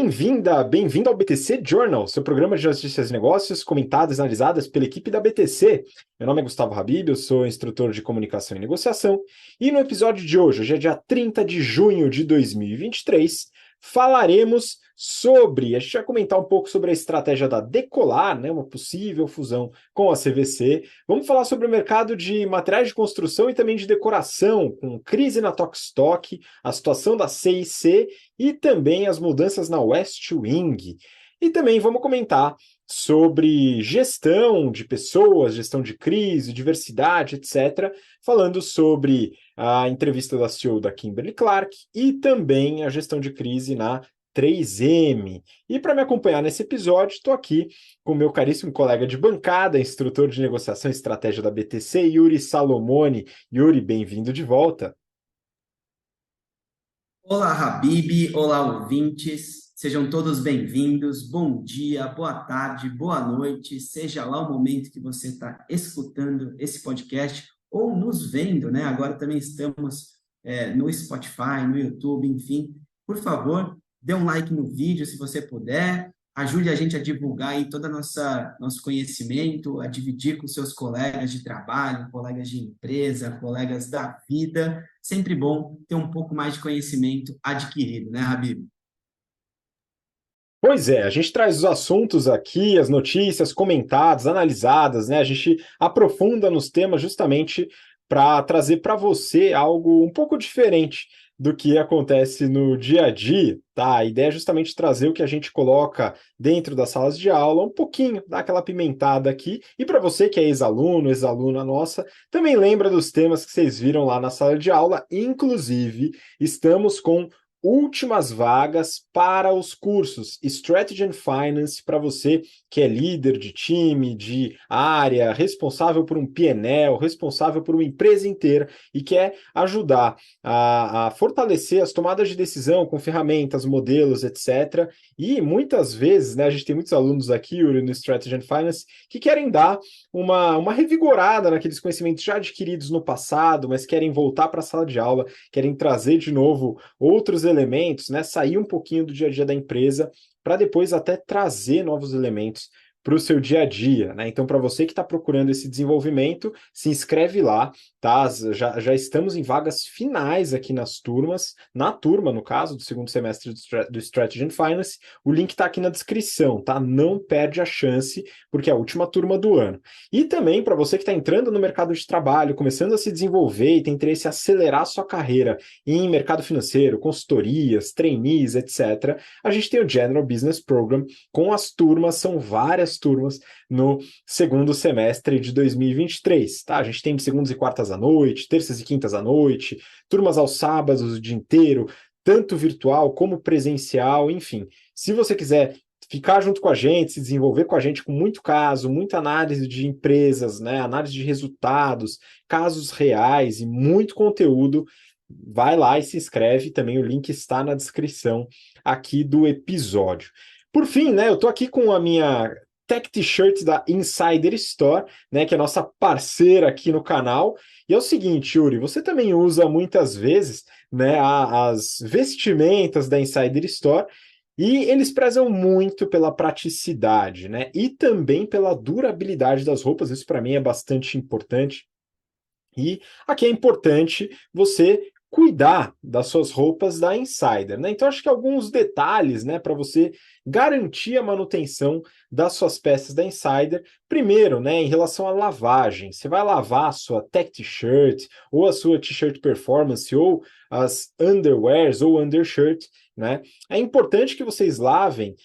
Bem-vinda, bem-vindo ao BTC Journal, seu programa de notícias e negócios comentadas e analisadas pela equipe da BTC. Meu nome é Gustavo Habib, eu sou instrutor de comunicação e negociação, e no episódio de hoje é dia 30 de junho de 2023, falaremos sobre, a gente vai comentar um pouco sobre a estratégia da Decolar, né, uma possível fusão com a CVC. Vamos falar sobre o mercado de materiais de construção e também de decoração, com crise na Tokstok, a situação da CIC e também as mudanças na West Wing. E também vamos comentar sobre gestão de pessoas, gestão de crise, diversidade, etc., falando sobre a entrevista da CEO da Kimberly Clark e também a gestão de crise na 3M. E para me acompanhar nesse episódio, estou aqui com o meu caríssimo colega de bancada, instrutor de negociação e estratégia da BTC, Yuri Salomone. Yuri, bem-vindo de volta. Olá, Habib, olá, ouvintes, sejam todos bem-vindos, bom dia, boa tarde, boa noite, seja lá o momento que você está escutando esse podcast ou nos vendo, né? Agora também estamos no Spotify, no YouTube, enfim. Por favor, dê um like no vídeo se você puder, ajude a gente a divulgar aí todo nosso conhecimento, a dividir com seus colegas de trabalho, colegas de empresa, colegas da vida. Sempre bom ter um pouco mais de conhecimento adquirido, né, Habib? Pois é, a gente traz os assuntos aqui, as notícias comentadas, analisadas, né? A gente aprofunda nos temas justamente para trazer para você algo um pouco diferente do que acontece no dia a dia, tá? A ideia é justamente trazer o que a gente coloca dentro das salas de aula, um pouquinho, dar aquela pimentada aqui. E para você que é ex-aluno, ex-aluna nossa, também lembra dos temas que vocês viram lá na sala de aula. Inclusive, estamos com últimas vagas para os cursos Strategy and Finance, para você que é líder de time, de área, responsável por um PNL, responsável por uma empresa inteira e quer ajudar a fortalecer as tomadas de decisão com ferramentas, modelos, etc. E muitas vezes, né, a gente tem muitos alunos aqui, Yuri, no Strategy and Finance, que querem dar uma revigorada naqueles conhecimentos já adquiridos no passado, mas querem voltar para a sala de aula, querem trazer de novo outros elementos, né? Sair um pouquinho do dia a dia da empresa para depois até trazer novos elementos para o seu dia a dia, né? Então, para você que está procurando esse desenvolvimento, se inscreve lá, tá? Já estamos em vagas finais aqui nas turmas, na turma, no caso, do segundo semestre do Strategy and Finance. O link está aqui na descrição, tá? Não perde a chance, porque é a última turma do ano. E também, para você que está entrando no mercado de trabalho, começando a se desenvolver e tem interesse em acelerar a sua carreira em mercado financeiro, consultorias, trainees, etc., a gente tem o General Business Program com as turmas, são várias turmas no segundo semestre de 2023, tá? A gente tem de segundas e quartas à noite, terças e quintas à noite, turmas aos sábados o dia inteiro, tanto virtual como presencial, enfim. Se você quiser ficar junto com a gente, se desenvolver com a gente com muito caso, muita análise de empresas, né, análise de resultados, casos reais e muito conteúdo, vai lá e se inscreve, também o link está na descrição aqui do episódio. Por fim, né, eu tô aqui com a minha Tech T-shirt da Insider Store, né, que é a nossa parceira aqui no canal. E é o seguinte, Yuri, você também usa muitas vezes, né, as vestimentas da Insider Store e eles prezam muito pela praticidade, né, e também pela durabilidade das roupas. Isso para mim é bastante importante. E aqui é importante você cuidar das suas roupas da Insider, né? Então acho que alguns detalhes, né, para você garantir a manutenção das suas peças da Insider. Primeiro, né, em relação à lavagem, você vai lavar a sua tech t-shirt ou a sua t-shirt performance ou as underwears ou undershirt, né? É importante que vocês lavem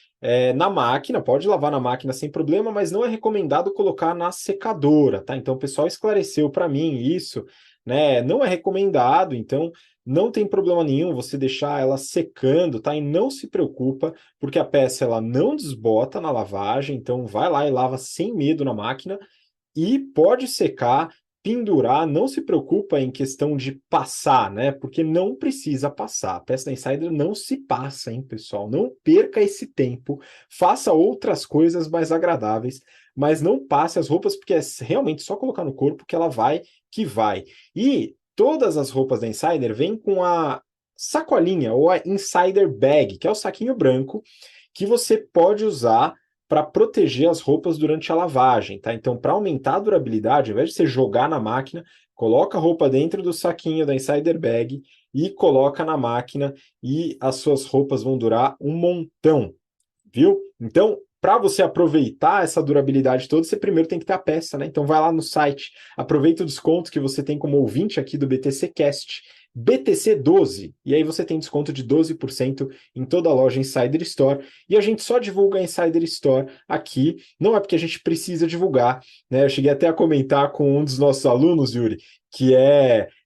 na máquina, pode lavar na máquina sem problema, mas não é recomendado colocar na secadora, tá? Então o pessoal esclareceu para mim isso, né? Não é recomendado, então não tem problema nenhum você deixar ela secando, tá? E não se preocupa, porque a peça ela não desbota na lavagem, então vai lá e lava sem medo na máquina e pode secar, pendurar, não se preocupa em questão de passar, né? Porque não precisa passar. A peça da Insider não se passa, hein, pessoal? Não perca esse tempo. Faça outras coisas mais agradáveis, mas não passe as roupas, porque é realmente só colocar no corpo que ela vai que vai. E todas as roupas da Insider vêm com a sacolinha ou a Insider Bag, que é o saquinho branco que você pode usar para proteger as roupas durante a lavagem, tá? Então, para aumentar a durabilidade, ao invés de você jogar na máquina, coloca a roupa dentro do saquinho da Insider Bag e coloca na máquina e as suas roupas vão durar um montão, viu? Então, para você aproveitar essa durabilidade toda, você primeiro tem que ter a peça, né? Então vai lá no site, aproveita o desconto que você tem como ouvinte aqui do BTC Cast, BTC12, e aí você tem desconto de 12% em toda a loja Insider Store, e a gente só divulga a Insider Store aqui, não é porque a gente precisa divulgar, né? Eu cheguei até a comentar com um dos nossos alunos, Yuri, que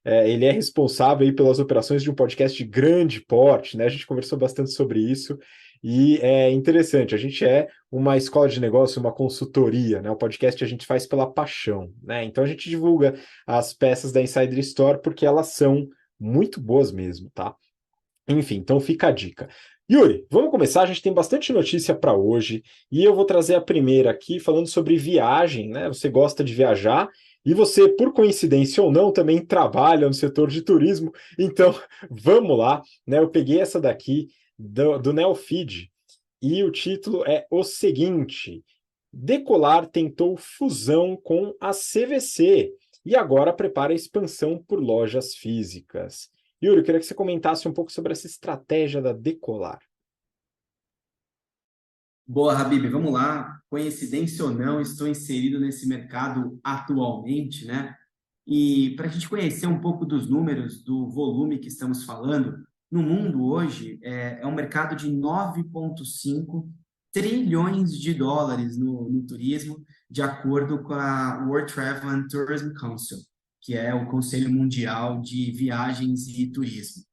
ele é responsável aí pelas operações de um podcast de grande porte, né? A gente conversou bastante sobre isso, e é interessante, a gente é uma escola de negócio, uma consultoria, né? O podcast a gente faz pela paixão, né? Então a gente divulga as peças da Insider Store porque elas são muito boas mesmo, tá? Enfim, então fica a dica. Yuri, vamos começar. A gente tem bastante notícia para hoje e eu vou trazer a primeira aqui falando sobre viagem, né? Você gosta de viajar e você, por coincidência ou não, também trabalha no setor de turismo. Então, vamos lá, né? Eu peguei essa daqui do Neofeed e o título é o seguinte: Decolar tentou fusão com a CVC e agora prepara a expansão por lojas físicas. Yuri, eu queria que você comentasse um pouco sobre essa estratégia da Decolar. Boa, Habib, vamos lá. Coincidência ou não, estou inserido nesse mercado atualmente, né? E para a gente conhecer um pouco dos números, do volume que estamos falando, no mundo hoje é um mercado de 9,5 trilhões de dólares no turismo, de acordo com a World Travel and Tourism Council, que é o Conselho Mundial de Viagens e Turismo.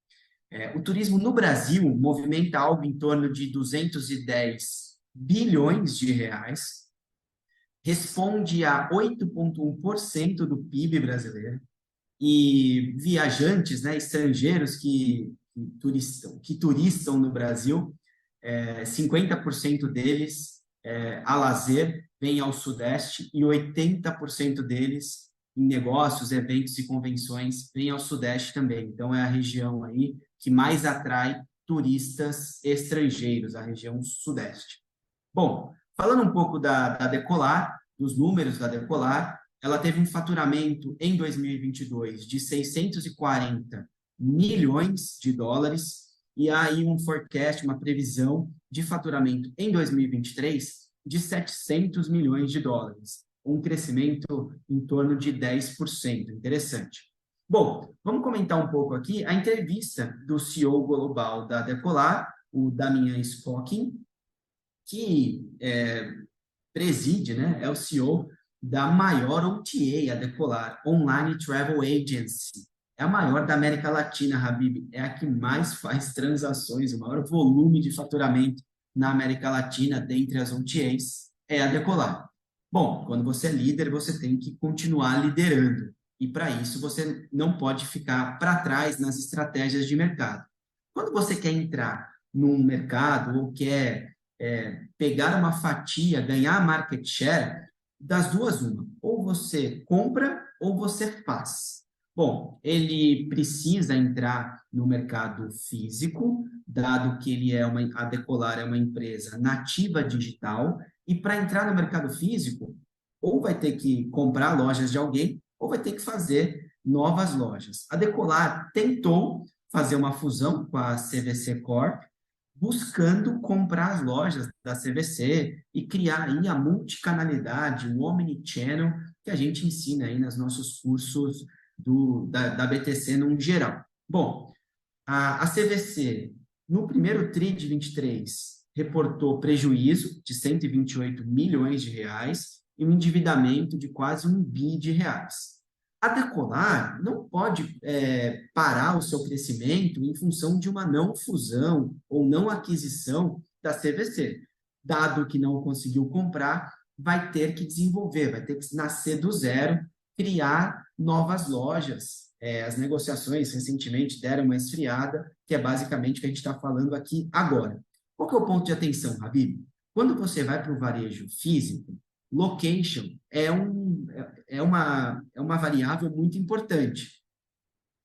O turismo no Brasil movimenta algo em torno de 210 bilhões de reais, responde a 8,1% do PIB brasileiro, e viajantes, né, estrangeiros que turistam no Brasil, 50% deles a lazer vem ao Sudeste e 80% deles em negócios, eventos e convenções vem ao Sudeste também. Então, é a região aí que mais atrai turistas estrangeiros, a região Sudeste. Bom, falando um pouco da Decolar, dos números da Decolar, ela teve um faturamento em 2022 de 640 milhões de dólares e aí um forecast, uma previsão de faturamento em 2023 de 700 milhões de dólares, um crescimento em torno de 10%. Interessante. Bom, vamos comentar um pouco aqui a entrevista do CEO global da Decolar, o Damian Scocking, que preside, né, é o CEO da maior OTA, a Decolar, Online Travel Agency. É a maior da América Latina, Habib. É a que mais faz transações, o maior volume de faturamento na América Latina, dentre as OTAs, é a Decolar. Bom, quando você é líder, você tem que continuar liderando. E para isso, você não pode ficar para trás nas estratégias de mercado. Quando você quer entrar num mercado ou quer pegar uma fatia, ganhar market share, das duas, uma. Ou você compra ou você faz. Bom, ele precisa entrar no mercado físico, dado que a Decolar é uma empresa nativa digital, e para entrar no mercado físico, ou vai ter que comprar lojas de alguém, ou vai ter que fazer novas lojas. A Decolar tentou fazer uma fusão com a CVC Corp, buscando comprar as lojas da CVC e criar aí a multicanalidade, o omnichannel que a gente ensina aí nos nossos cursos da BTC no geral. Bom, a CVC, no primeiro TRI de 23, reportou prejuízo de 128 milhões de reais e um endividamento de quase 1 bi de reais. A Decolar não pode parar o seu crescimento em função de uma não fusão ou não aquisição da CVC. Dado que não conseguiu comprar, vai ter que desenvolver, vai ter que nascer do zero, criar novas lojas. As negociações recentemente deram uma esfriada, que é basicamente o que a gente está falando aqui agora. Qual que é o ponto de atenção, Habib? Quando você vai para o varejo físico, location é uma variável muito importante.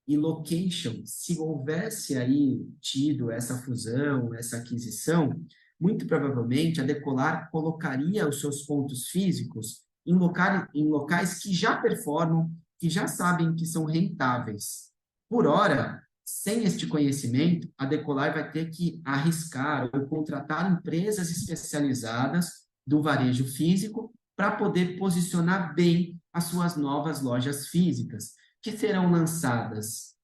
e location, se houvesse aí tido essa fusão, essa aquisição, muito provavelmente a Decolar colocaria os seus pontos físicos em locais que já performam, que já sabem que são rentáveis. Por hora, sem este conhecimento, a Decolar vai ter que arriscar ou contratar empresas especializadas do varejo físico para poder posicionar bem as suas novas lojas físicas, que serão lançadas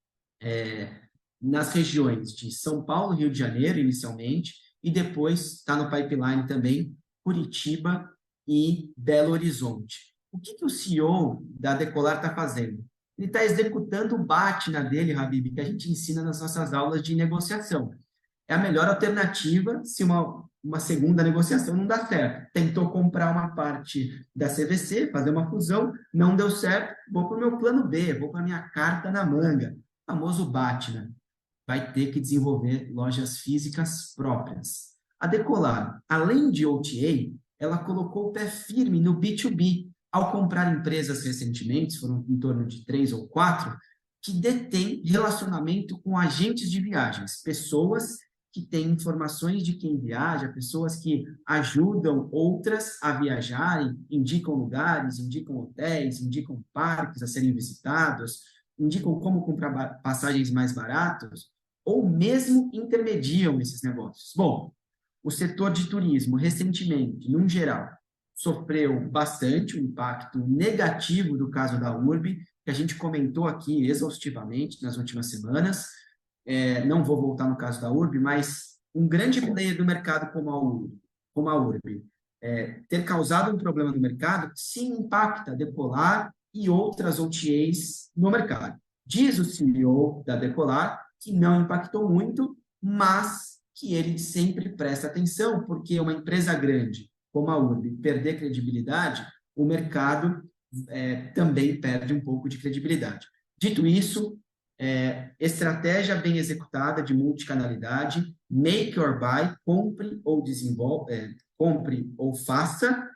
nas regiões de São Paulo, Rio de Janeiro, inicialmente, e depois está no pipeline também Curitiba e Belo Horizonte. O que o CEO da Decolar está fazendo? Ele está executando o BATNA dele, Habib, que a gente ensina nas nossas aulas de negociação. É a melhor alternativa se uma segunda negociação não dá certo. Tentou comprar uma parte da CVC, fazer uma fusão, não deu certo, vou para o meu plano B, vou para a minha carta na manga, o famoso BATNA. Vai ter que desenvolver lojas físicas próprias. A Decolar, além de OTA, ela colocou o pé firme no B2B, ao comprar empresas recentemente, foram em torno de 3 ou 4, que detêm relacionamento com agentes de viagens, pessoas que têm informações de quem viaja, pessoas que ajudam outras a viajarem, indicam lugares, indicam hotéis, indicam parques a serem visitados, indicam como comprar passagens mais baratos, ou mesmo intermediam esses negócios. Bom, o setor de turismo, recentemente, num geral, sofreu bastante o impacto negativo do caso da URB, que a gente comentou aqui exaustivamente nas últimas semanas. Não vou voltar no caso da URB, mas um grande player do mercado como a URB, ter causado um problema no mercado, sim, impacta a Decolar e outras OTAs no mercado. Diz o CEO da Decolar que não impactou muito, mas que ele sempre presta atenção, porque uma empresa grande como a URB perder credibilidade, o mercado também perde um pouco de credibilidade. Dito isso, estratégia bem executada de multicanalidade, make or buy, compre ou desenvolve, compre ou faça,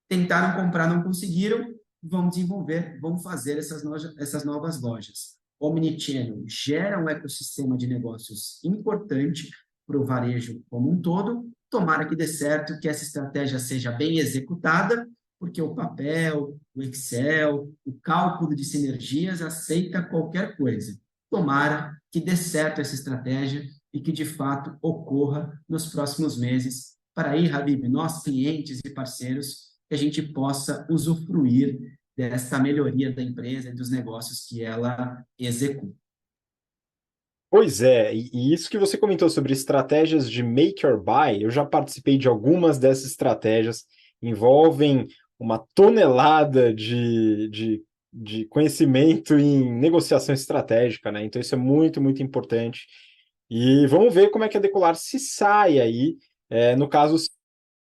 tentaram comprar, não conseguiram, vão desenvolver, vão fazer essas novas lojas. Omnichannel gera um ecossistema de negócios importante para o varejo como um todo. Tomara que dê certo, que essa estratégia seja bem executada, porque o papel, o Excel, o cálculo de sinergias aceita qualquer coisa. Tomara que dê certo essa estratégia e que, de fato, ocorra nos próximos meses. Para aí, Habib, nós, clientes e parceiros, que a gente possa usufruir dessa melhoria da empresa e dos negócios que ela executa. Pois é, e isso que você comentou sobre estratégias de make or buy, eu já participei de algumas dessas estratégias, envolvem uma tonelada de conhecimento em negociação estratégica, né? Então isso é muito, muito importante. E vamos ver como é que a Decolar se sai aí, no caso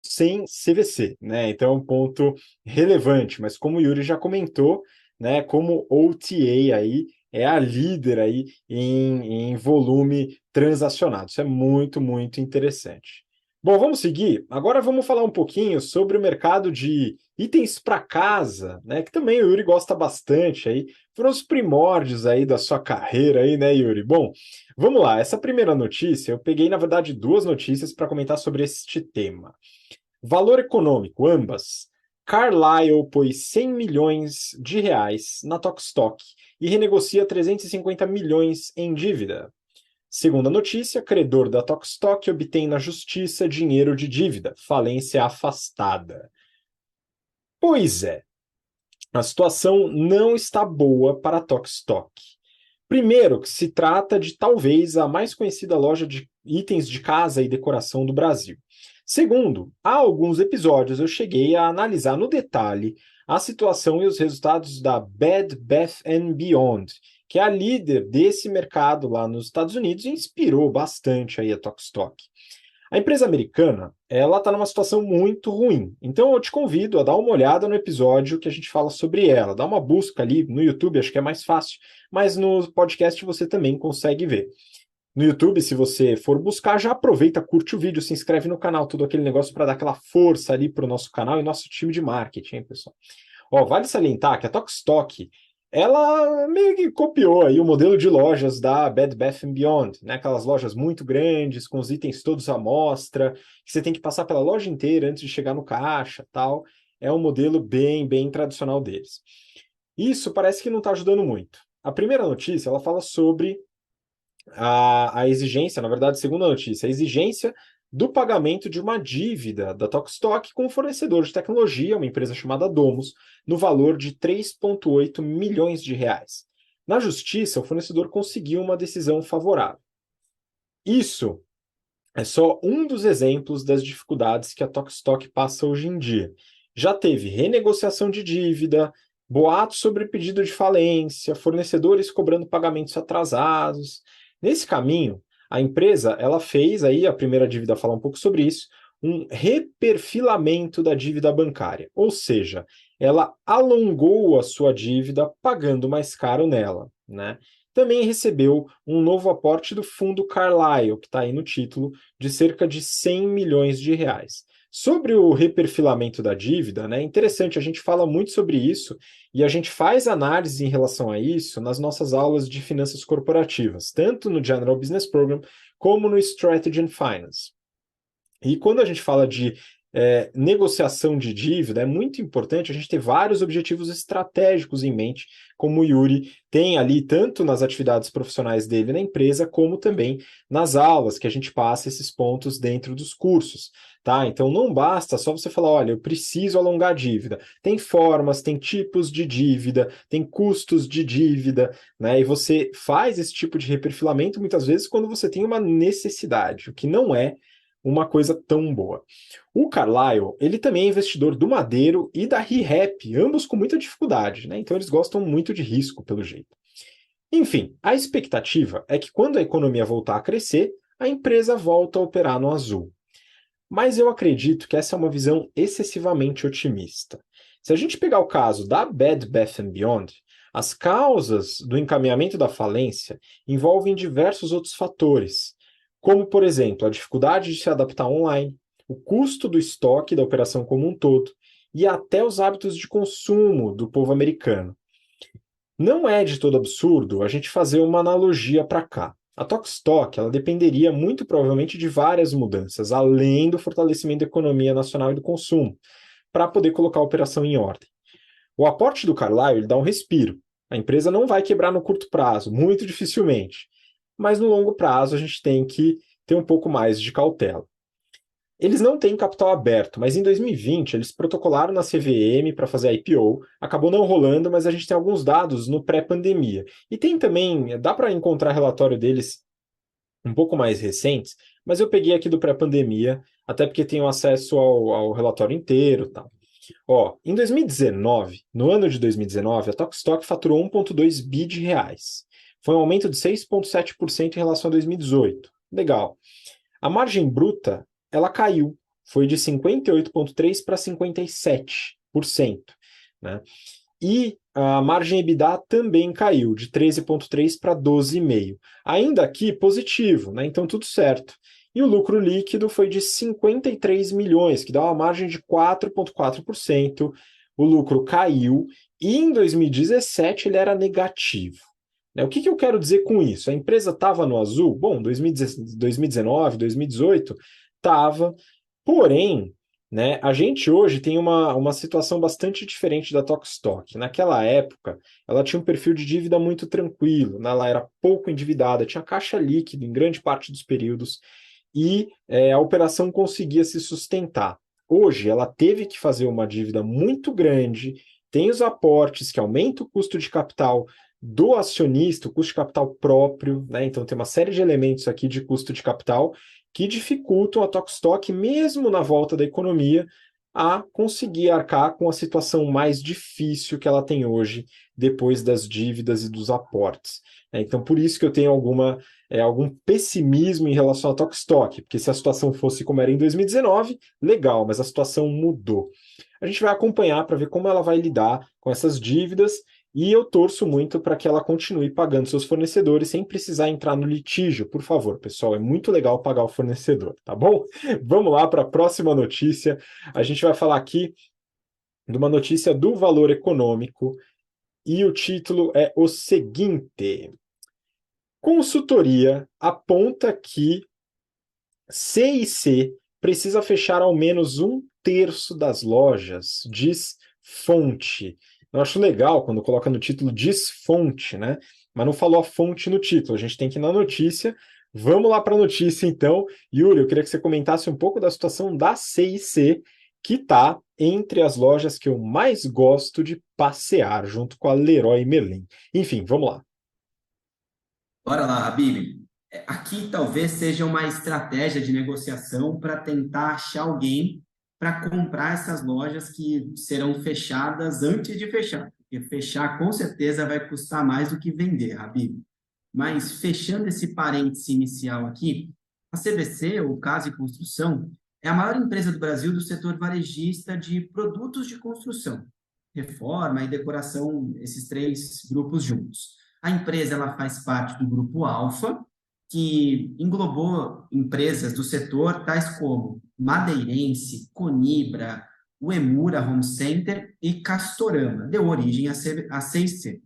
sem CVC, né? Então é um ponto relevante, mas como o Yuri já comentou, né, como OTA aí é a líder aí em volume transacionado. Isso é muito, muito interessante. Bom, vamos seguir. Agora vamos falar um pouquinho sobre o mercado de itens para casa, né? Que também o Yuri gosta bastante aí. Foram os primórdios aí da sua carreira aí, né, Yuri? Bom, vamos lá. Essa primeira notícia, eu peguei, na verdade, duas notícias para comentar sobre este tema. Valor econômico, ambas. Carlyle pôs 100 milhões de reais na Tokstok e renegocia 350 milhões em dívida. Segunda notícia, credor da Tokstok obtém na justiça dinheiro de dívida, falência afastada. Pois é, a situação não está boa para a Tokstok. Primeiro, que se trata de talvez a mais conhecida loja de itens de casa e decoração do Brasil. Segundo, há alguns episódios eu cheguei a analisar no detalhe a situação e os resultados da Bed Bath Beyond, que é a líder desse mercado lá nos Estados Unidos e inspirou bastante aí a Tokstok. A empresa americana, ela está numa situação muito ruim. Então eu te convido a dar uma olhada no episódio que a gente fala sobre ela. Dá uma busca ali no YouTube, acho que é mais fácil, mas no podcast você também consegue ver. No YouTube, se você for buscar, já aproveita, curte o vídeo, se inscreve no canal, tudo aquele negócio para dar aquela força ali para o nosso canal e nosso time de marketing, hein, pessoal? Ó, vale salientar que a Tokstok ela meio que copiou aí o modelo de lojas da Bed Bath Beyond, né? Aquelas lojas muito grandes, com os itens todos à mostra, que você tem que passar pela loja inteira antes de chegar no caixa, tal. É um modelo bem tradicional deles. Isso parece que não está ajudando muito. A primeira notícia, ela fala sobre a exigência, na verdade, a segunda notícia, a exigência do pagamento de uma dívida da Tokstok com um fornecedor de tecnologia, uma empresa chamada Domus, no valor de 3,8 milhões de reais. Na justiça, o fornecedor conseguiu uma decisão favorável. Isso é só um dos exemplos das dificuldades que a Tokstok passa hoje em dia. Já teve renegociação de dívida, boatos sobre pedido de falência, fornecedores cobrando pagamentos atrasados. Nesse caminho, a empresa ela fez aí a primeira dívida falar um pouco sobre isso, um reperfilamento da dívida bancária, ou seja, ela alongou a sua dívida pagando mais caro nela, né? Também recebeu um novo aporte do fundo Carlyle, que está aí no título, de cerca de 100 milhões de reais. Sobre o reperfilamento da dívida, né, é interessante, a gente fala muito sobre isso e a gente faz análise em relação a isso nas nossas aulas de finanças corporativas, tanto no General Business Program como no Strategy and Finance. E quando a gente fala de negociação de dívida, é muito importante a gente ter vários objetivos estratégicos em mente, como o Yuri tem ali, tanto nas atividades profissionais dele na empresa, como também nas aulas, que a gente passa esses pontos dentro dos cursos. Tá? Então não basta só você falar, olha, eu preciso alongar a dívida. Tem formas, tem tipos de dívida, tem custos de dívida, né? E você faz esse tipo de reperfilamento muitas vezes quando você tem uma necessidade, o que não é uma coisa tão boa. O Carlyle, ele também é investidor do Madeiro e da ReHap, ambos com muita dificuldade, né? Então eles gostam muito de risco, pelo jeito. Enfim, a expectativa é que quando a economia voltar a crescer, a empresa volta a operar no azul. Mas eu acredito que essa é uma visão excessivamente otimista. Se a gente pegar o caso da Bed Bath Beyond, as causas do encaminhamento da falência envolvem diversos outros fatores, como, por exemplo, a dificuldade de se adaptar online, o custo do estoque da operação como um todo e até os hábitos de consumo do povo americano. Não é de todo absurdo a gente fazer uma analogia para cá. A Tokstok ela dependeria muito provavelmente de várias mudanças, além do fortalecimento da economia nacional e do consumo, para poder colocar a operação em ordem. O aporte do Carlyle ele dá um respiro. A empresa não vai quebrar no curto prazo, muito dificilmente. Mas no longo prazo a gente tem que ter um pouco mais de cautela. Eles não têm capital aberto, mas em 2020 eles protocolaram na CVM para fazer a IPO, acabou não rolando, mas a gente tem alguns dados no pré-pandemia. E tem também, dá para encontrar relatório deles um pouco mais recentes, mas eu peguei aqui do pré-pandemia, até porque tenho acesso ao relatório inteiro e tal. Ó, em 2019, no ano de 2019, a Tokstok faturou 1,2 bi de reais. Foi um aumento de 6,7% em relação a 2018. Legal. A margem bruta, ela caiu, foi de 58,3% para 57%, né? E a margem EBITDA também caiu, de 13,3% para 12,5%. Ainda aqui positivo, né? Então tudo certo. E o lucro líquido foi de 53 milhões, que dá uma margem de 4,4%. O lucro caiu e em 2017 ele era negativo. O que eu quero dizer com isso? A empresa estava no azul? Bom, 2019, 2018, estava. Porém, né, a gente hoje tem uma situação bastante diferente da Tokstok. Naquela época, ela tinha um perfil de dívida muito tranquilo, né, ela era pouco endividada, tinha caixa líquido em grande parte dos períodos e a operação conseguia se sustentar. Hoje, ela teve que fazer uma dívida muito grande, tem os aportes que aumentam o custo de capital do acionista, o custo de capital próprio, né? Então tem uma série de elementos aqui de custo de capital que dificultam a Tokstok, mesmo na volta da economia, a conseguir arcar com a situação mais difícil que ela tem hoje, depois das dívidas e dos aportes. Então, por isso que eu tenho algum pessimismo em relação à Tokstok, porque se a situação fosse como era em 2019, legal, mas a situação mudou. A gente vai acompanhar para ver como ela vai lidar com essas dívidas e eu torço muito para que ela continue pagando seus fornecedores sem precisar entrar no litígio. Por favor, pessoal, é muito legal pagar o fornecedor, tá bom? Vamos lá para a próxima notícia. A gente vai falar aqui de uma notícia do Valor Econômico. e o título é o seguinte: Consultoria aponta que C&C precisa fechar ao menos um terço das lojas, diz fonte. Eu acho legal quando coloca no título diz fonte, né? Mas não falou a fonte no título, a gente tem que ir na notícia. Vamos lá para a notícia, então. Yuri, eu queria que você comentasse um pouco da situação da C&C, que está entre as lojas que eu mais gosto de passear, junto com a Leroy Merlin. Enfim, vamos lá. Bora lá, Habib. Aqui talvez seja uma estratégia de negociação para tentar achar alguém para comprar essas lojas que serão fechadas antes de fechar. Porque fechar com certeza vai custar mais do que vender, Habib. Mas fechando esse parêntese inicial aqui, a CVC, ou Casa e Construção, é a maior empresa do Brasil do setor varejista de produtos de construção, reforma e decoração, esses três grupos juntos. A empresa ela faz parte do grupo Alfa, que englobou empresas do setor tais como Madeirense, Conibra, o Emura Home Center e Castorama. Deu origem à C&C.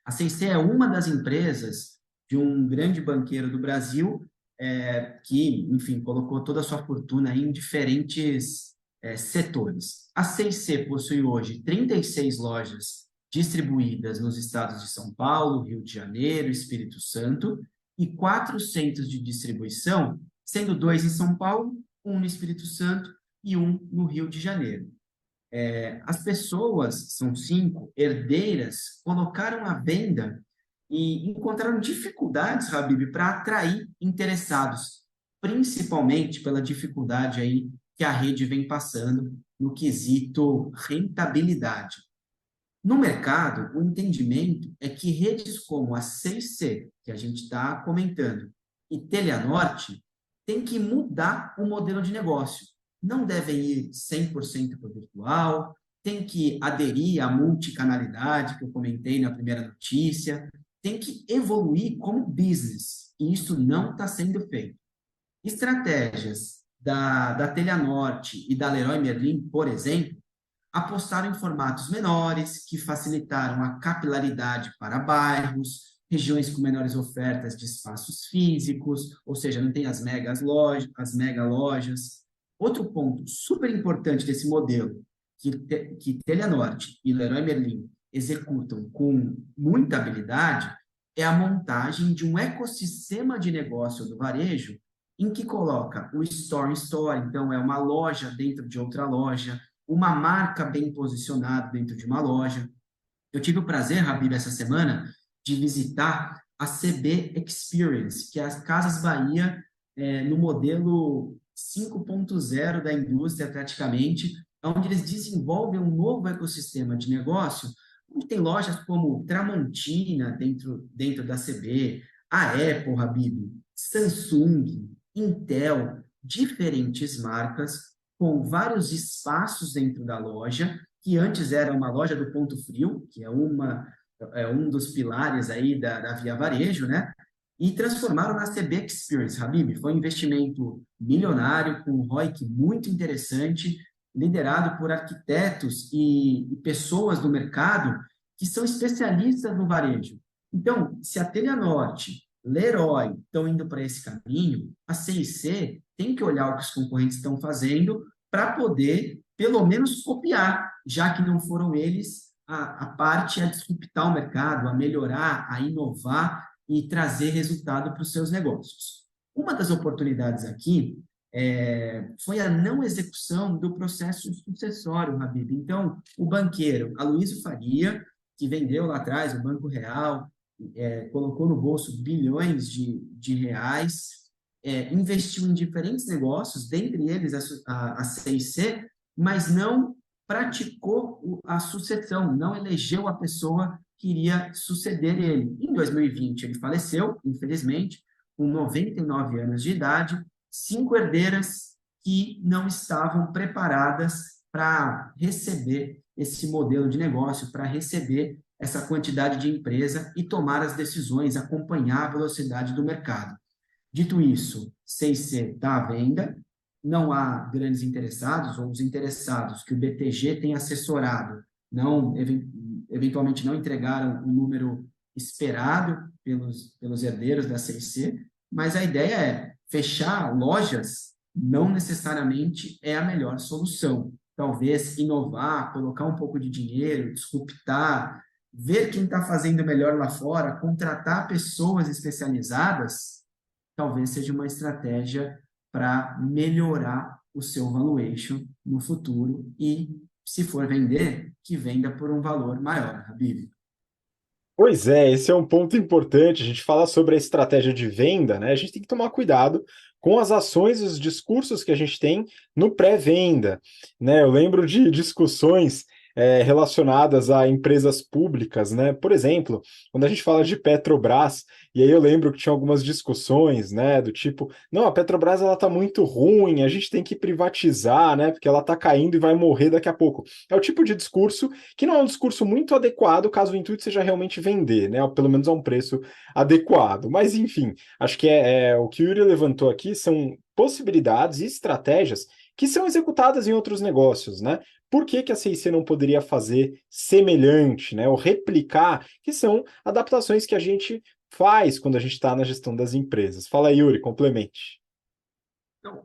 A C&C é uma das empresas de um grande banqueiro do Brasil que, enfim, colocou toda a sua fortuna em diferentes setores. A C&C possui hoje 36 lojas distribuídas nos estados de São Paulo, Rio de Janeiro, Espírito Santo, e 4 centros de distribuição, sendo 2 em São Paulo, um no Espírito Santo e um no Rio de Janeiro. As pessoas, são 5, herdeiras, colocaram à venda e encontraram dificuldades, Habib, para atrair interessados, principalmente pela dificuldade aí que a rede vem passando no quesito rentabilidade. No mercado, o entendimento é que redes como a C&C, que a gente está comentando, e Teleanorte, têm que mudar o modelo de negócio. Não devem ir 100% para o virtual, tem que aderir à multicanalidade, que eu comentei na primeira notícia, tem que evoluir como business, e isso não está sendo feito. Estratégias da Teleanorte e da Leroy Merlin, por exemplo, apostaram em formatos menores, que facilitaram a capilaridade para bairros, regiões com menores ofertas de espaços físicos, ou seja, não tem as mega lojas. Outro ponto super importante desse modelo, que Teleanorte e Leroy Merlin executam com muita habilidade, é a montagem de um ecossistema de negócio do varejo em que coloca o store in store, então é uma loja dentro de outra loja, uma marca bem posicionada dentro de uma loja. Eu tive o prazer, Habib, essa semana, de visitar a CB Experience, que é as Casas Bahia, no modelo 5.0 da indústria, praticamente, onde eles desenvolvem um novo ecossistema de negócio, onde tem lojas como Tramontina dentro da CB, a Apple, Habib, Samsung, Intel, diferentes marcas, com vários espaços dentro da loja, que antes era uma loja do Ponto Frio, que é um dos pilares aí da Via Varejo, né? E transformaram na CB Experience, Habib. Foi um investimento milionário, com um ROIC muito interessante, liderado por arquitetos e pessoas do mercado que são especialistas no varejo. Então, se a Teleanorte, Leroy estão indo para esse caminho, a C&C tem que olhar o que os concorrentes estão fazendo para poder, pelo menos, copiar, já que não foram eles a parte a disruptar o mercado, a melhorar, a inovar e trazer resultado para os seus negócios. Uma das oportunidades aqui foi a não execução do processo sucessório, Habib. Então, o banqueiro Aloysio Faria, que vendeu lá atrás o Banco Real, colocou no bolso bilhões de reais, investiu em diferentes negócios, dentre eles a C&C, mas não praticou a sucessão, não elegeu a pessoa que iria suceder ele. Em 2020, ele faleceu, infelizmente, com 99 anos de idade, 5 herdeiras que não estavam preparadas para receber esse modelo de negócio, para receber essa quantidade de empresa e tomar as decisões, acompanhar a velocidade do mercado. Dito isso, C&C está à venda, não há grandes interessados, ou os interessados que o BTG tem assessorado eventualmente não entregaram o número esperado pelos herdeiros da C&C, mas a ideia é fechar lojas não necessariamente é a melhor solução. Talvez inovar, colocar um pouco de dinheiro, disruptar, ver quem está fazendo melhor lá fora, contratar pessoas especializadas, talvez seja uma estratégia para melhorar o seu valuation no futuro e, se for vender, que venda por um valor maior, Habib. Pois é, esse é um ponto importante. A gente fala sobre a estratégia de venda, né? A gente tem que tomar cuidado com as ações e os discursos que a gente tem no pré-venda, né? Eu lembro de discussões relacionadas a empresas públicas, né? Por exemplo, quando a gente fala de Petrobras, e aí eu lembro que tinha algumas discussões, né? Do tipo, não, a Petrobras ela tá muito ruim, a gente tem que privatizar, né? Porque ela tá caindo e vai morrer daqui a pouco. É o tipo de discurso que não é um discurso muito adequado caso o intuito seja realmente vender, né? Ou pelo menos a um preço adequado. Mas, enfim, acho que o que o Yuri levantou aqui são possibilidades e estratégias que são executadas em outros negócios, né? Por que que a C&C não poderia fazer semelhante, né? Ou replicar, que são adaptações que a gente faz quando a gente está na gestão das empresas. Fala, Yuri, complemente. Então,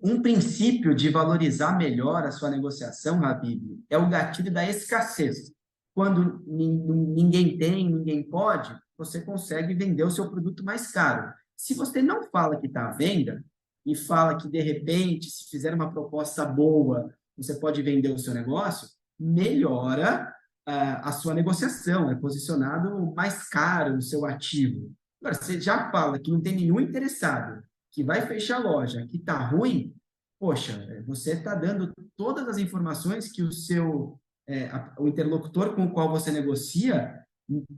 um princípio de valorizar melhor a sua negociação, Habib, é o gatilho da escassez. Quando ninguém tem, ninguém pode, você consegue vender o seu produto mais caro. Se você não fala que está à venda e fala que, de repente, se fizer uma proposta boa, você pode vender o seu negócio, melhora a sua negociação, é posicionado mais caro o seu ativo. Agora, você já fala que não tem nenhum interessado, que vai fechar a loja, que está ruim, poxa, você está dando todas as informações que o interlocutor com o qual você negocia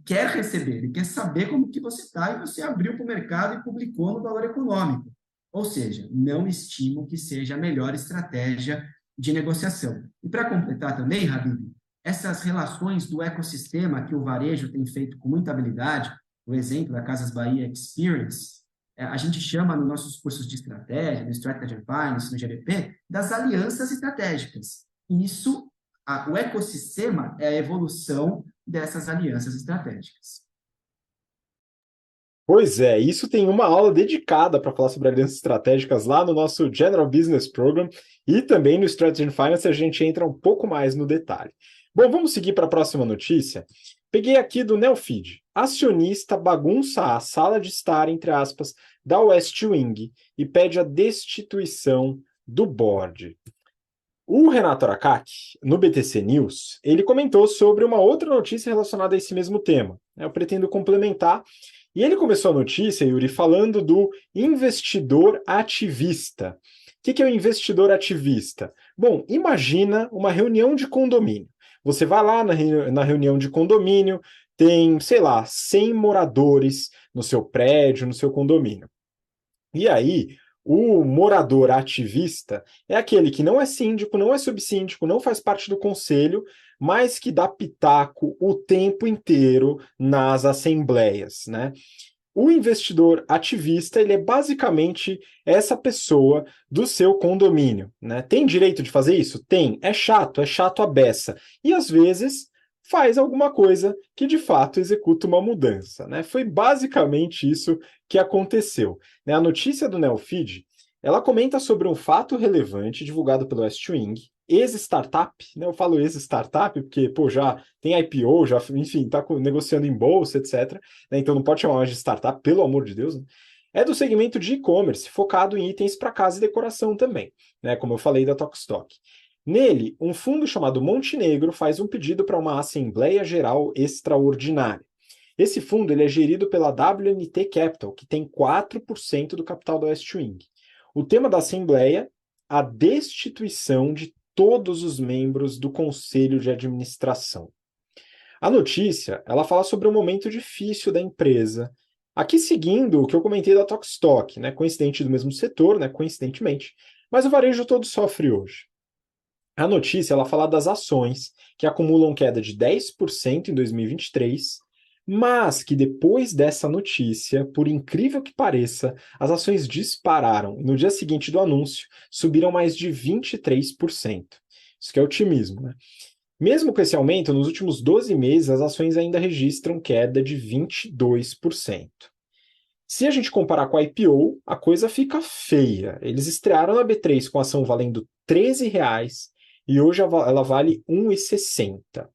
quer receber, ele quer saber como que você está e você abriu para o mercado e publicou no valor econômico. Ou seja, não estimo que seja a melhor estratégia de negociação. E para completar também, Habib, essas relações do ecossistema que o varejo tem feito com muita habilidade, o exemplo da Casas Bahia Experience, a gente chama nos nossos cursos de estratégia, no Strategy and Finance, no GBP, das alianças estratégicas. Isso, o ecossistema é a evolução dessas alianças estratégicas. Pois é, isso tem uma aula dedicada para falar sobre alianças estratégicas lá no nosso General Business Program e também no Strategy and Finance a gente entra um pouco mais no detalhe. Bom, vamos seguir para a próxima notícia. Peguei aqui do Neofeed. Acionista bagunça a sala de estar, entre aspas, da West Wing e pede a destituição do board. O Renato Aracaki, no BTC News, ele comentou sobre uma outra notícia relacionada a esse mesmo tema. Eu pretendo complementar. E ele começou a notícia, Yuri, falando do investidor ativista. O que é o investidor ativista? Bom, imagina uma reunião de condomínio. Você vai lá na reunião de condomínio, tem, sei lá, 100 moradores no seu prédio, no seu condomínio. E aí, o morador ativista é aquele que não é síndico, não é subsíndico, não faz parte do conselho, mas que dá pitaco o tempo inteiro nas assembleias, né? O investidor ativista, ele é basicamente essa pessoa do seu condomínio, né? Tem direito de fazer isso? Tem. É chato a beça. E às vezes faz alguma coisa que de fato executa uma mudança, né? Foi basicamente isso que aconteceu. Né? A notícia do Neofeed, ela comenta sobre um fato relevante divulgado pelo Westwing, ex-startup, né? Eu falo ex-startup porque, pô, já tem IPO, já, enfim, está negociando em bolsa, etc. Né? Então não pode chamar mais de startup, pelo amor de Deus, né? É do segmento de e-commerce, focado em itens para casa e decoração também, né? Como eu falei da Tokstok. Nele, um fundo chamado Montenegro faz um pedido para uma Assembleia Geral Extraordinária. Esse fundo ele é gerido pela WNT Capital, que tem 4% do capital da Westwing. O tema da Assembleia, a destituição de todos os membros do Conselho de Administração. A notícia, ela fala sobre um momento difícil da empresa, aqui seguindo o que eu comentei da Tokstok, né, coincidente do mesmo setor, né, coincidentemente, mas o varejo todo sofre hoje. A notícia, ela fala das ações, que acumulam queda de 10% em 2023, mas que depois dessa notícia, por incrível que pareça, as ações dispararam. No dia seguinte do anúncio, subiram mais de 23%. Isso que é otimismo, né? Mesmo com esse aumento, nos últimos 12 meses, as ações ainda registram queda de 22%. Se a gente comparar com a IPO, a coisa fica feia. Eles estrearam na B3 com a ação valendo R$ 13 e hoje ela vale R$ 1,60.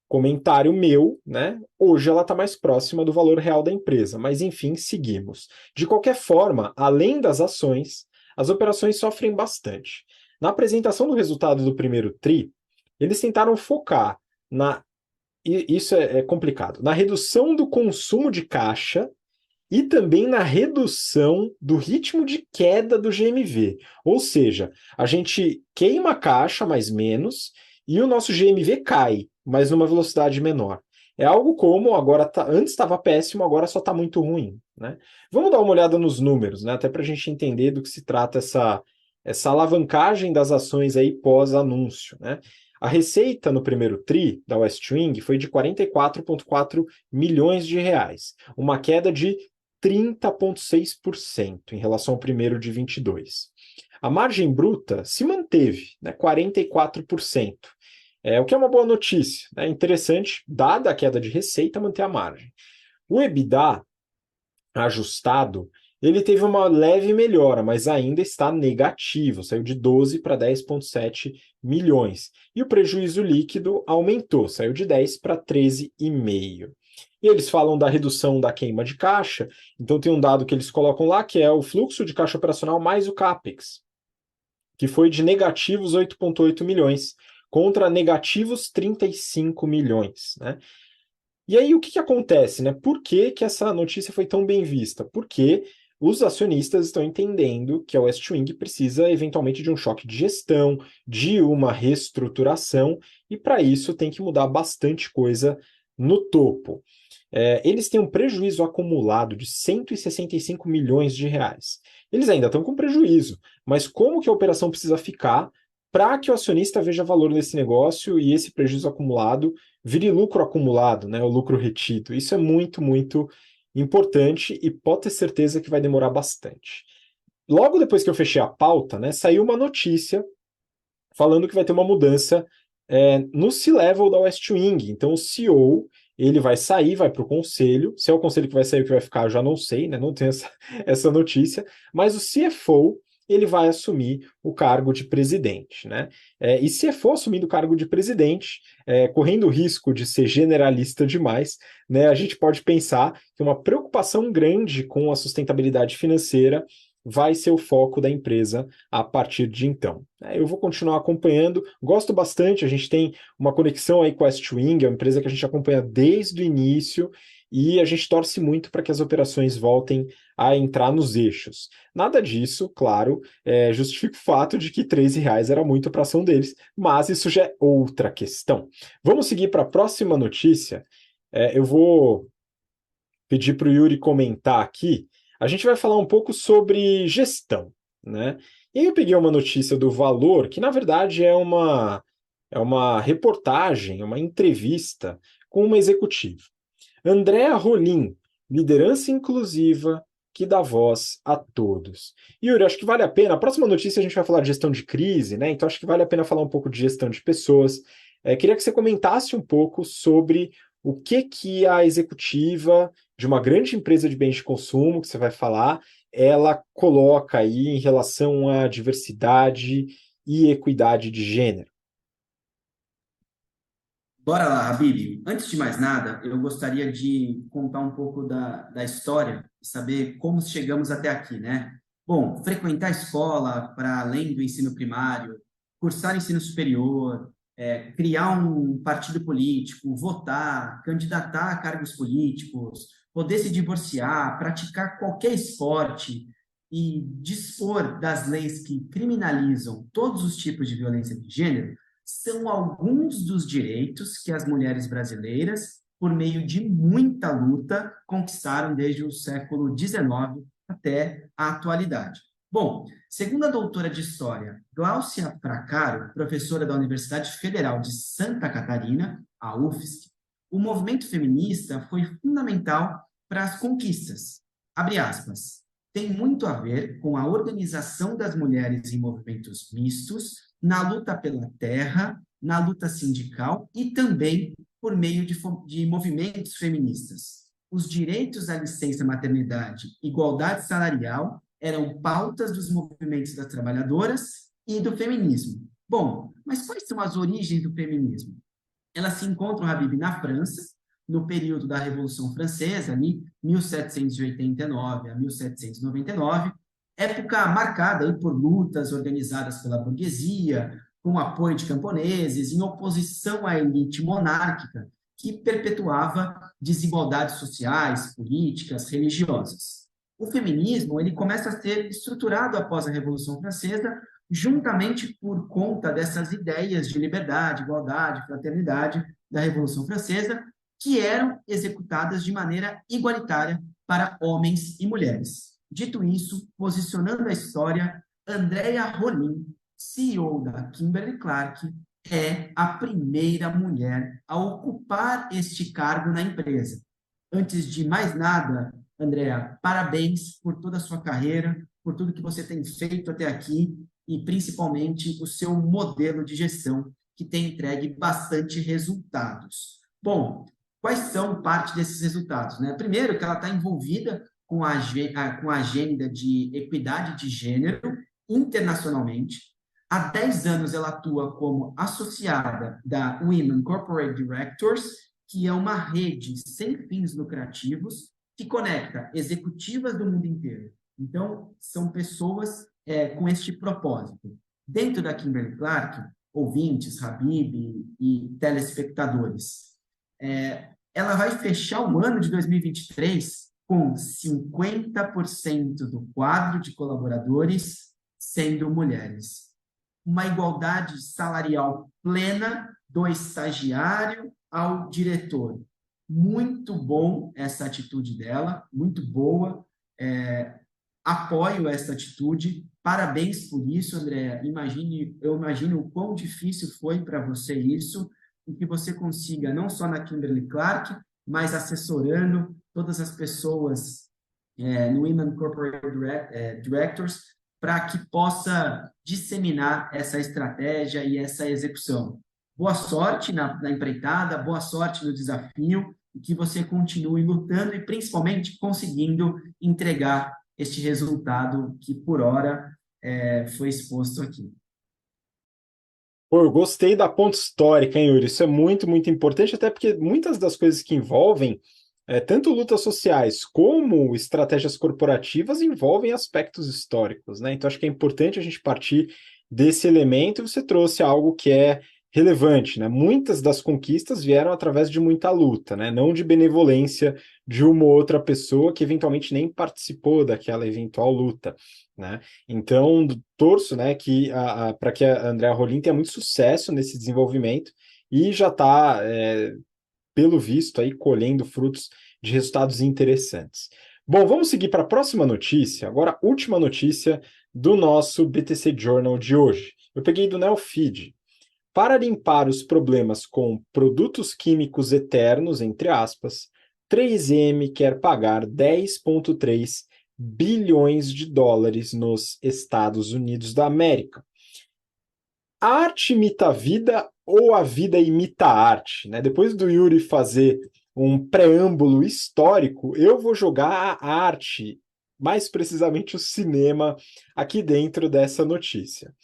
Comentário meu, né? Hoje ela está mais próxima do valor real da empresa, mas enfim, seguimos. De qualquer forma, além das ações, as operações sofrem bastante. Na apresentação do resultado do primeiro TRI, eles tentaram focar isso é complicado, na redução do consumo de caixa e também na redução do ritmo de queda do GMV. Ou seja, a gente queima a caixa mais menos e o nosso GMV cai, mas numa velocidade menor. É algo como antes estava péssimo, agora só está muito ruim, né? Vamos dar uma olhada nos números, né? Até para a gente entender do que se trata essa alavancagem das ações aí pós-anúncio, né? A receita no primeiro TRI da Westwing foi de 44,4 milhões de reais, uma queda de 30,6% em relação ao primeiro de 22. A margem bruta se manteve, né, 44%, o que é uma boa notícia. É interessante, dada a queda de receita, manter a margem. O EBITDA ajustado, ele teve uma leve melhora, mas ainda está negativo, saiu de 12 para 10,7 milhões. E o prejuízo líquido aumentou, saiu de 10 para 13,5. E eles falam da redução da queima de caixa, então tem um dado que eles colocam lá, que é o fluxo de caixa operacional mais o CAPEX, que foi de negativos 8,8 milhões, contra negativos 35 milhões, né? E aí, o que acontece, né? Por que essa notícia foi tão bem vista? Porque os acionistas estão entendendo que a Westwing precisa, eventualmente, de um choque de gestão, de uma reestruturação, e para isso tem que mudar bastante coisa no topo. Eles têm um prejuízo acumulado de 165 milhões de reais. Eles ainda estão com prejuízo, mas como que a operação precisa ficar para que o acionista veja valor nesse negócio e esse prejuízo acumulado vire lucro acumulado, né, o lucro retido? Isso é muito, muito importante e pode ter certeza que vai demorar bastante. Logo depois que eu fechei a pauta, né, saiu uma notícia falando que vai ter uma mudança no C-Level da Westwing. Então, o CEO ele vai sair, vai para o conselho. Se é o conselho que vai sair ou que vai ficar, eu já não sei, né? Não tenho essa notícia. Mas o CFO ele vai assumir o cargo de presidente, né? E se for assumindo o cargo de presidente, correndo o risco de ser generalista demais, né? A gente pode pensar que uma preocupação grande com a sustentabilidade financeira vai ser o foco da empresa a partir de então. Eu vou continuar acompanhando, gosto bastante, a gente tem uma conexão aí com a Westwing, é uma empresa que a gente acompanha desde o início e a gente torce muito para que as operações voltem a entrar nos eixos. Nada disso, claro, justifica o fato de que R$ 13 era muito para a ação deles, mas isso já é outra questão. Vamos seguir para a próxima notícia. Eu vou pedir para o Yuri comentar aqui. A gente vai falar um pouco sobre gestão, né? E aí eu peguei uma notícia do Valor, que na verdade é uma reportagem, uma entrevista com uma executiva. Andréa Rolim, liderança inclusiva que dá voz a todos. Yuri, acho que vale a pena. A próxima notícia a gente vai falar de gestão de crise, né? Então acho que vale a pena falar um pouco de gestão de pessoas. Queria que você comentasse um pouco sobre o que a executiva de uma grande empresa de bens de consumo, que você vai falar, ela coloca aí em relação à diversidade e equidade de gênero. Bora lá, Habib. Antes de mais nada, eu gostaria de contar um pouco da história e saber como chegamos até aqui, né? Bom, frequentar a escola para além do ensino primário, cursar ensino superior, criar um partido político, votar, candidatar a cargos políticos, poder se divorciar, praticar qualquer esporte e dispor das leis que criminalizam todos os tipos de violência de gênero são alguns dos direitos que as mulheres brasileiras, por meio de muita luta, conquistaram desde o século XIX até a atualidade. Bom, segundo a doutora de História Gláucia Fracaro, professora da Universidade Federal de Santa Catarina, a UFSC, o movimento feminista foi fundamental para as conquistas. Abre aspas. Tem muito a ver com a organização das mulheres em movimentos mistos, na luta pela terra, na luta sindical e também por meio de movimentos feministas. Os direitos à licença maternidade, igualdade salarial, eram pautas dos movimentos das trabalhadoras e do feminismo. Bom, mas quais são as origens do feminismo? Elas se encontram, Habib, na França, no período da Revolução Francesa, ali, 1789 a 1799, época marcada aí por lutas organizadas pela burguesia, com apoio de camponeses, em oposição à elite monárquica, que perpetuava desigualdades sociais, políticas, religiosas. O feminismo ele começa a ser estruturado após a Revolução Francesa, juntamente por conta dessas ideias de liberdade, igualdade, fraternidade da Revolução Francesa, que eram executadas de maneira igualitária para homens e mulheres. Dito isso, posicionando a história, Andrea Rollin, CEO da Kimberly-Clark, é a primeira mulher a ocupar este cargo na empresa. Antes de mais nada, Andrea, parabéns por toda a sua carreira, por tudo que você tem feito até aqui e principalmente o seu modelo de gestão, que tem entregue bastante resultados. Bom, quais são parte desses resultados? Né? Primeiro, que ela está envolvida com a agenda de equidade de gênero internacionalmente. Há 10 anos ela atua como associada da Women Corporate Directors, que é uma rede sem fins lucrativos que conecta executivas do mundo inteiro. Então, são pessoas com este propósito. Dentro da Kimberly-Clark, ouvintes, Habib e telespectadores, ela vai fechar o ano de 2023 com 50% do quadro de colaboradores sendo mulheres. Uma igualdade salarial plena do estagiário ao diretor. Muito bom essa atitude dela, muito boa. Apoio essa atitude. Parabéns por isso, Andréa. Eu imagino o quão difícil foi para você isso, e que você consiga, não só na Kimberly-Clark, mas assessorando todas as pessoas no Women Corporate Directors, para que possa disseminar essa estratégia e essa execução. Boa sorte na empreitada, boa sorte no desafio, e que você continue lutando e, principalmente, conseguindo entregar este resultado que, por hora, foi exposto aqui. Pô, eu gostei da ponta histórica, hein, Yuri? Isso é muito, muito importante, até porque muitas das coisas que envolvem tanto lutas sociais como estratégias corporativas envolvem aspectos históricos, né? Então acho que é importante a gente partir desse elemento, e você trouxe algo que é relevante, né? Muitas das conquistas vieram através de muita luta, né? Não de benevolência de uma ou outra pessoa que eventualmente nem participou daquela eventual luta, né? Então, torço, né, que para que a Andrea Rollin tenha muito sucesso nesse desenvolvimento e já está, pelo visto, aí colhendo frutos de resultados interessantes. Bom, vamos seguir para a próxima notícia. Agora, última notícia do nosso BTC Journal de hoje. Eu peguei do Neofeed. Para limpar os problemas com produtos químicos eternos, entre aspas, 3M quer pagar 10,3 bilhões de dólares nos Estados Unidos da América. A arte imita a vida ou a vida imita a arte? Né? Depois do Yuri fazer um preâmbulo histórico, eu vou jogar a arte, mais precisamente o cinema, aqui dentro dessa notícia.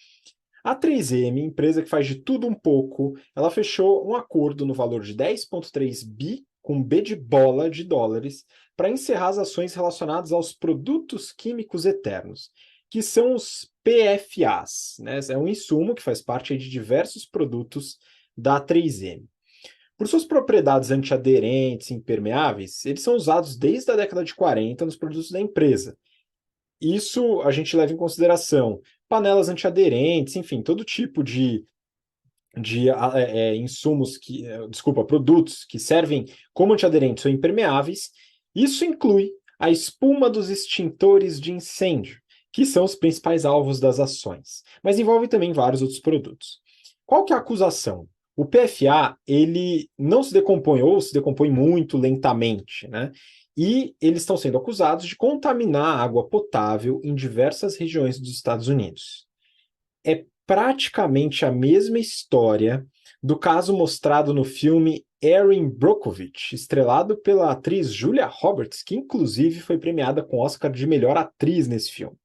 A 3M, empresa que faz de tudo um pouco, ela fechou um acordo no valor de 10,3 bi, com B de bola, de dólares, para encerrar as ações relacionadas aos produtos químicos eternos, que são os PFAs, né? É um insumo que faz parte de diversos produtos da 3M. Por suas propriedades antiaderentes e impermeáveis, eles são usados desde a década de 40 nos produtos da empresa. Isso a gente leva em consideração panelas antiaderentes, enfim, todo tipo de insumos produtos que servem como antiaderentes ou impermeáveis. Isso inclui a espuma dos extintores de incêndio, que são os principais alvos das ações, mas envolve também vários outros produtos. Qual que é a acusação? O PFA, ele não se decompõe ou se decompõe muito lentamente, né? E eles estão sendo acusados de contaminar a água potável em diversas regiões dos Estados Unidos. É praticamente a mesma história do caso mostrado no filme Erin Brockovich, estrelado pela atriz Julia Roberts, que inclusive foi premiada com Oscar de melhor atriz nesse filme.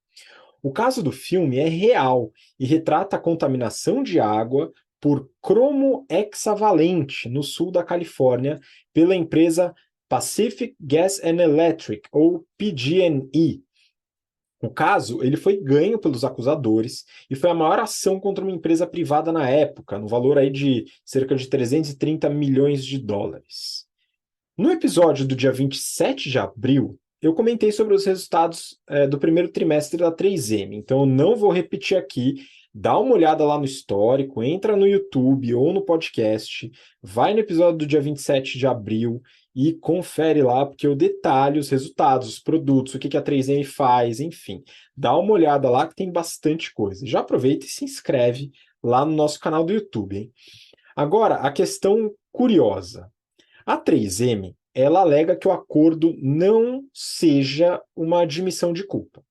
O caso do filme é real e retrata a contaminação de água por cromo hexavalente no sul da Califórnia pela empresa Pacific Gas and Electric, ou PG&E. O caso ele foi ganho pelos acusadores e foi a maior ação contra uma empresa privada na época, no valor aí de cerca de 330 milhões de dólares. No episódio do dia 27 de abril, eu comentei sobre os resultados do primeiro trimestre da 3M, então eu não vou repetir aqui. Dá uma olhada lá no histórico, entra no YouTube ou no podcast, vai no episódio do dia 27 de abril e confere lá, porque eu detalho os resultados, os produtos, o que a 3M faz, enfim. Dá uma olhada lá que tem bastante coisa. Já aproveita e se inscreve lá no nosso canal do YouTube, hein? Agora, a questão curiosa. A 3M, ela alega que o acordo não seja uma admissão de culpa.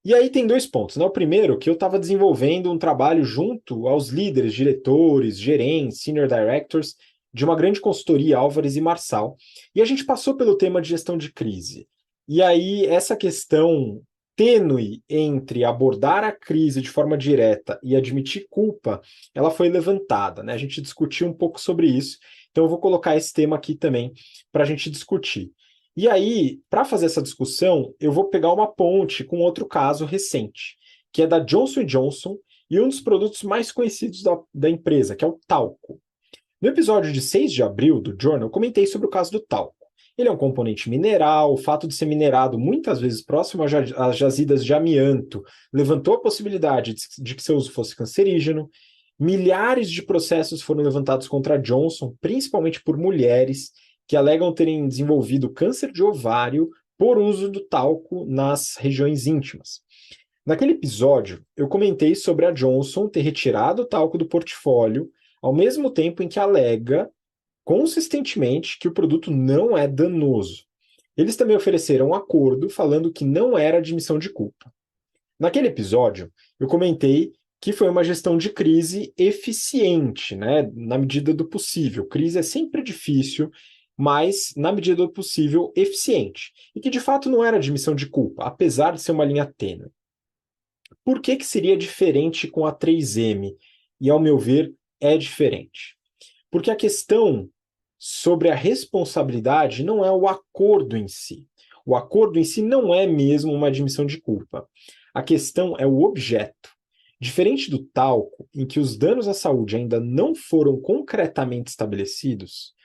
E aí tem dois pontos, né? O primeiro, que eu estava desenvolvendo um trabalho junto aos líderes, diretores, gerentes, senior directors de uma grande consultoria, Álvares e Marçal, e a gente passou pelo tema de gestão de crise. E aí essa questão tênue entre abordar a crise de forma direta e admitir culpa, ela foi levantada, né? A gente discutiu um pouco sobre isso, então eu vou colocar esse tema aqui também para a gente discutir. E aí, para fazer essa discussão, eu vou pegar uma ponte com outro caso recente, que é da Johnson Johnson e um dos produtos mais conhecidos da empresa, que é o talco. No episódio de 6 de abril do Journal, eu comentei sobre o caso do talco. Ele é um componente mineral, o fato de ser minerado muitas vezes próximo às jazidas de amianto levantou a possibilidade de que seu uso fosse cancerígeno. Milhares de processos foram levantados contra a Johnson, principalmente por mulheres, que alegam terem desenvolvido câncer de ovário por uso do talco nas regiões íntimas. Naquele episódio, eu comentei sobre a Johnson ter retirado o talco do portfólio, ao mesmo tempo em que alega consistentemente que o produto não é danoso. Eles também ofereceram um acordo falando que não era admissão de culpa. Naquele episódio, eu comentei que foi uma gestão de crise eficiente, né, na medida do possível. Crise é sempre difícil, mas, na medida do possível, eficiente. E que, de fato, não era admissão de culpa, apesar de ser uma linha tênue. Por que seria diferente com a 3M? E, ao meu ver, é diferente. Porque a questão sobre a responsabilidade não é o acordo em si. O acordo em si não é mesmo uma admissão de culpa. A questão é o objeto. Diferente do talco, em que os danos à saúde ainda não foram concretamente estabelecidos,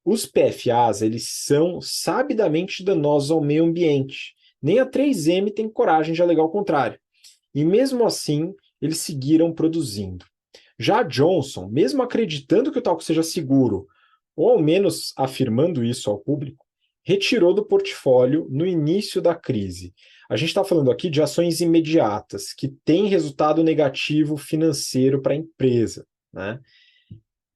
os PFAs, eles são sabidamente danosos ao meio ambiente. Nem a 3M tem coragem de alegar o contrário. E mesmo assim, eles seguiram produzindo. Já a Johnson, mesmo acreditando que o talco seja seguro, ou ao menos afirmando isso ao público, retirou do portfólio no início da crise. A gente está falando aqui de ações imediatas, que têm resultado negativo financeiro para a empresa, né?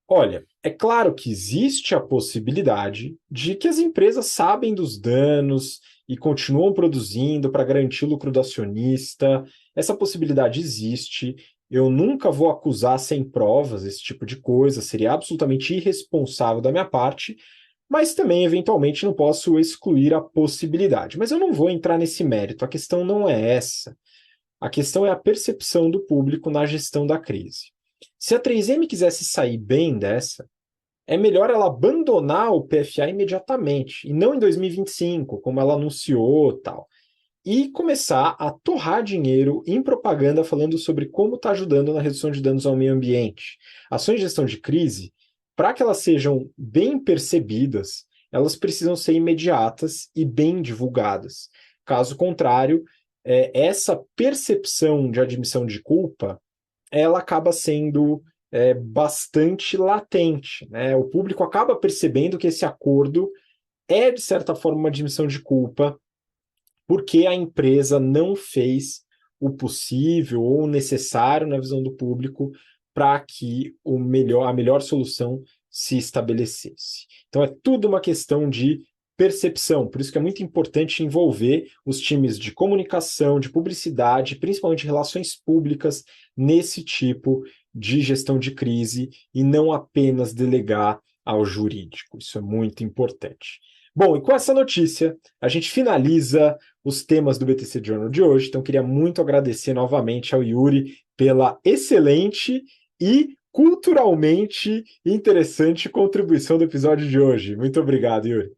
Olha, é claro que existe a possibilidade de que as empresas sabem dos danos e continuam produzindo para garantir o lucro do acionista. Essa possibilidade existe. Eu nunca vou acusar sem provas esse tipo de coisa, seria absolutamente irresponsável da minha parte, mas também, eventualmente, não posso excluir a possibilidade. Mas eu não vou entrar nesse mérito, a questão não é essa. A questão é a percepção do público na gestão da crise. Se a 3M quisesse sair bem dessa, é melhor ela abandonar o PFA imediatamente, e não em 2025, como ela anunciou, tal, e começar a torrar dinheiro em propaganda falando sobre como está ajudando na redução de danos ao meio ambiente. Ações de gestão de crise, para que elas sejam bem percebidas, elas precisam ser imediatas e bem divulgadas. Caso contrário, essa percepção de admissão de culpa ela acaba sendo bastante latente, né? O público acaba percebendo que esse acordo é, de certa forma, uma admissão de culpa, porque a empresa não fez o possível ou o necessário, na visão do público, para que a melhor solução se estabelecesse. Então, é tudo uma questão de percepção, por isso que é muito importante envolver os times de comunicação, de publicidade, principalmente relações públicas, nesse tipo de gestão de crise e não apenas delegar ao jurídico. Isso é muito importante. Bom, e com essa notícia, a gente finaliza os temas do BTC Journal de hoje. Então, queria muito agradecer novamente ao Yuri pela excelente e culturalmente interessante contribuição do episódio de hoje. Muito obrigado, Yuri.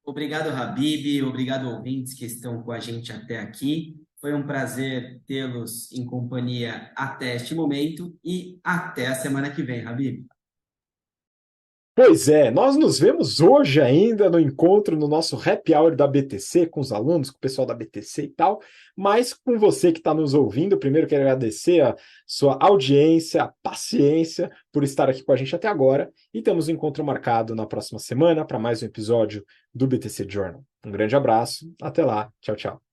Obrigado, Habib. Obrigado, ouvintes que estão com a gente até aqui. Foi um prazer tê-los em companhia até este momento e até a semana que vem, Habib. Pois é, nós nos vemos hoje ainda no encontro no nosso happy hour da BTC, com os alunos, com o pessoal da BTC e tal, mas com você que está nos ouvindo, primeiro quero agradecer a sua audiência, a paciência por estar aqui com a gente até agora, e temos um encontro marcado na próxima semana para mais um episódio do BTC Journal. Um grande abraço, até lá, tchau, tchau.